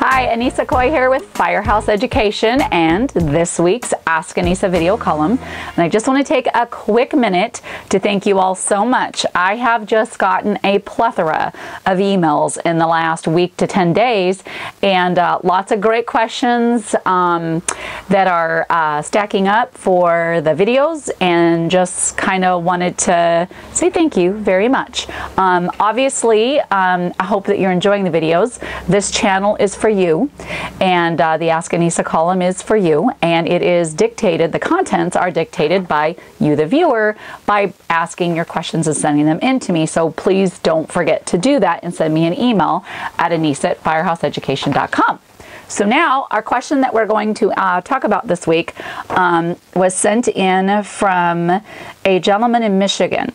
Hi, Anissa Coy here with Firehouse Education and this week's Ask Anissa video column. And I just want to take a quick minute to thank you all so much. I have just gotten a plethora of emails in the last week to 10 days and lots of great questions that are stacking up for the videos, and just kind of wanted to say thank you very much. Obviously, I hope that you're enjoying the videos. This channel is for you, and the Ask Anissa column is for you, and it is dictated, the contents are dictated by you, the viewer, by asking your questions and sending them in to me. So please don't forget to do that and send me an email at anissa@firehouseeducation.com. So now our question that we're going to talk about this week was sent in from a gentleman in Michigan,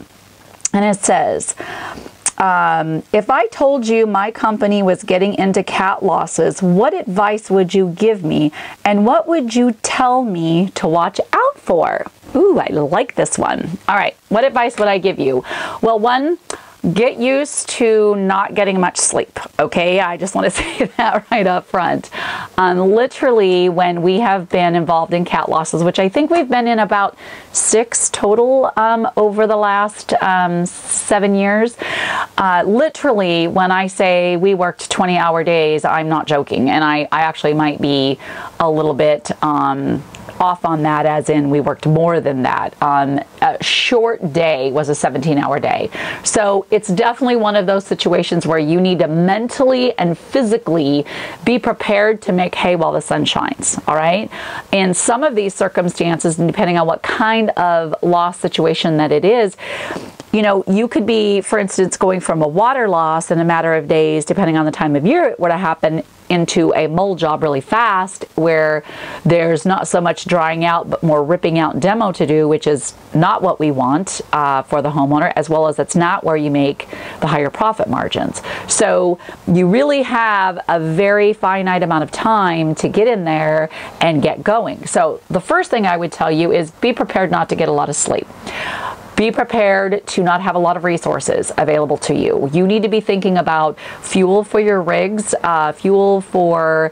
and it says, if I told you my company was getting into cat losses, what advice would you give me, and what would you tell me to watch out for? Ooh, I like this one. All right, what advice would I give you? Well, one, get used to not getting much sleep, okay? I just want to say that right up front. Literally, when we have been involved in cat losses, which I think we've been in about 6 total over the last 7 years, literally, when I say we worked 20-hour days, I'm not joking, and I actually might be a little bit off on that, as in we worked more than that. A short day was a 17-hour day. So it's definitely one of those situations where you need to mentally and physically be prepared to make hay while the sun shines, all right? In some of these circumstances, depending on what kind of loss situation that it is, you know, you could be, for instance, going from a water loss in a matter of days, depending on the time of year it were to happen, into a mold job really fast, where there's not so much drying out but more ripping out demo to do, which is not what we want for the homeowner, as well as it's not where you make the higher profit margins. So you really have a very finite amount of time to get in there and get going. So the first thing I would tell you is be prepared not to get a lot of sleep. Be prepared to not have a lot of resources available to you. You need to be thinking about fuel for your rigs, fuel for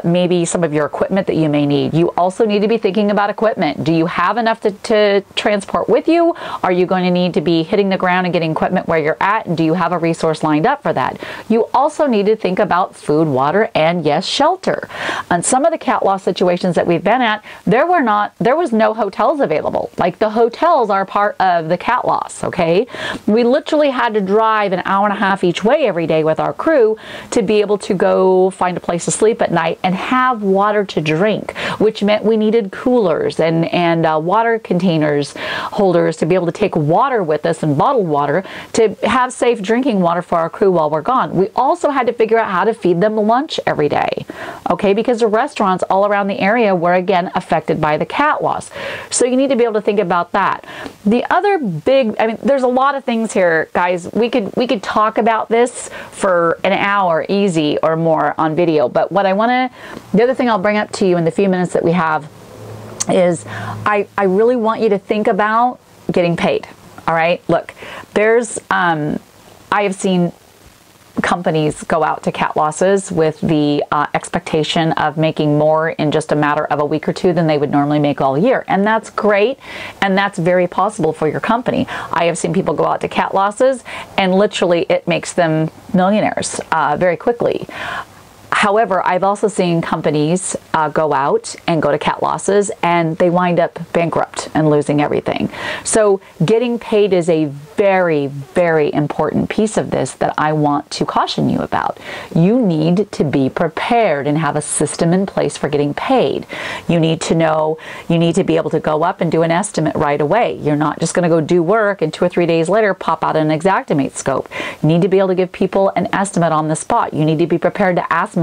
maybe some of your equipment that you may need. You also need to be thinking about equipment. Do you have enough to transport with you? Are you going to need to be hitting the ground and getting equipment where you're at? And do you have a resource lined up for that? You also need to think about food, water, and yes, shelter. On some of the cat loss situations that we've been at, there was no hotels available. Like, the hotels are part of the cat loss, okay? We literally had to drive an hour and a half each way every day with our crew to be able to go find a place to sleep at night and have water to drink, which meant we needed coolers and water containers holders to be able to take water with us, and bottled water to have safe drinking water for our crew while we're gone. We also had to figure out how to feed them lunch every day, okay? Because the restaurants all around the area were, again, affected by the cat loss. So you need to be able to think about that. The other big, I mean, there's a lot of things here, guys. We could talk about this for an hour easy or more on video, but what I want to, the other thing I'll bring up to you in the few minutes that we have is I really want you to think about getting paid. All right, look, there's I have seen companies go out to cat losses with the expectation of making more in just a matter of a week or two than they would normally make all year. And that's great, and that's very possible for your company. I have seen people go out to cat losses, and literally it makes them millionaires very quickly. However, I've also seen companies go out and go to cat losses, and they wind up bankrupt and losing everything. So getting paid is a very, very important piece of this that I want to caution you about. You need to be prepared and have a system in place for getting paid. You need to know, you need to be able to go up and do an estimate right away. You're not just going to go do work and 2 or 3 days later pop out an Xactimate scope. You need to be able to give people an estimate on the spot. You need to be prepared to ask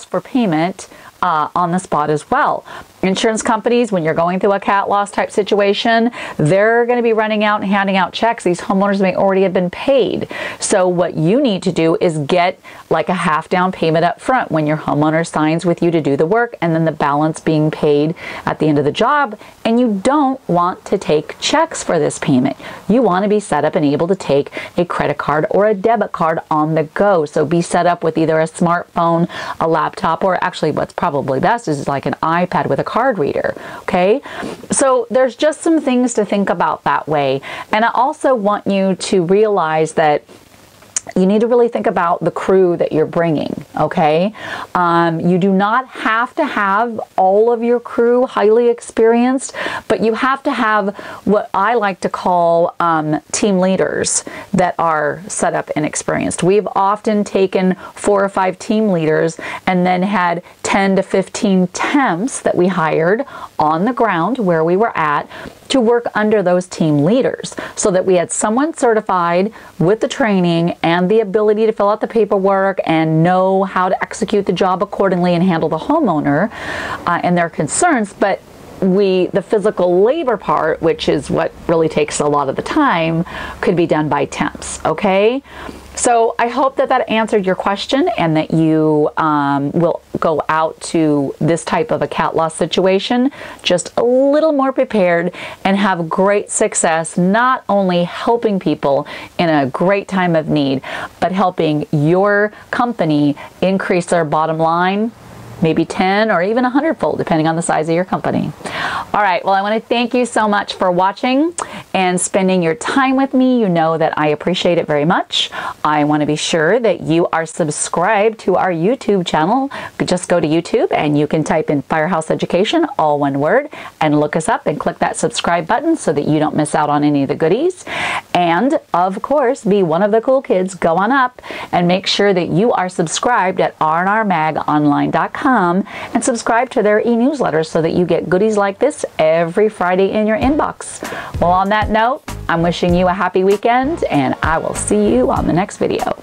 for payment on the spot as well. Insurance companies, when you're going through a cat loss type situation, they're going to be running out and handing out checks. These homeowners may already have been paid. So what you need to do is get like a half down payment up front when your homeowner signs with you to do the work, and then the balance being paid at the end of the job. And you don't want to take checks for this payment. You want to be set up and able to take a credit card or a debit card on the go. So be set up with either a smartphone, a laptop, or actually what's probably best is like an iPad with a card reader. Okay, so there's just some things to think about that way. And I also want you to realize that you need to really think about the crew that you're bringing, okay? You do not have to have all of your crew highly experienced, but you have to have what I like to call team leaders that are set up and experienced. We've often taken 4 or 5 team leaders and then had 10 to 15 temps that we hired on the ground where we were at to work under those team leaders, so that we had someone certified with the training and the ability to fill out the paperwork and know how to execute the job accordingly and handle the homeowner and their concerns. But the physical labor part, which is what really takes a lot of the time, could be done by temps, okay? So I hope that that answered your question, and that you will go out to this type of a cat loss situation just a little more prepared and have great success, not only helping people in a great time of need, but helping your company increase their bottom line, maybe 10 or even 100-fold, depending on the size of your company. All right, well, I want to thank you so much for watching and spending your time with me. You know that I appreciate it very much. I want to be sure that you are subscribed to our YouTube channel. Just go to YouTube and you can type in Firehouse Education, all one word, and look us up and click that subscribe button so that you don't miss out on any of the goodies. And of course, be one of the cool kids. Go on up and make sure that you are subscribed at rnrmagonline.com and subscribe to their e-newsletters so that you get goodies like this every Friday in your inbox. Well, on that note, I'm wishing you a happy weekend, and I will see you on the next video.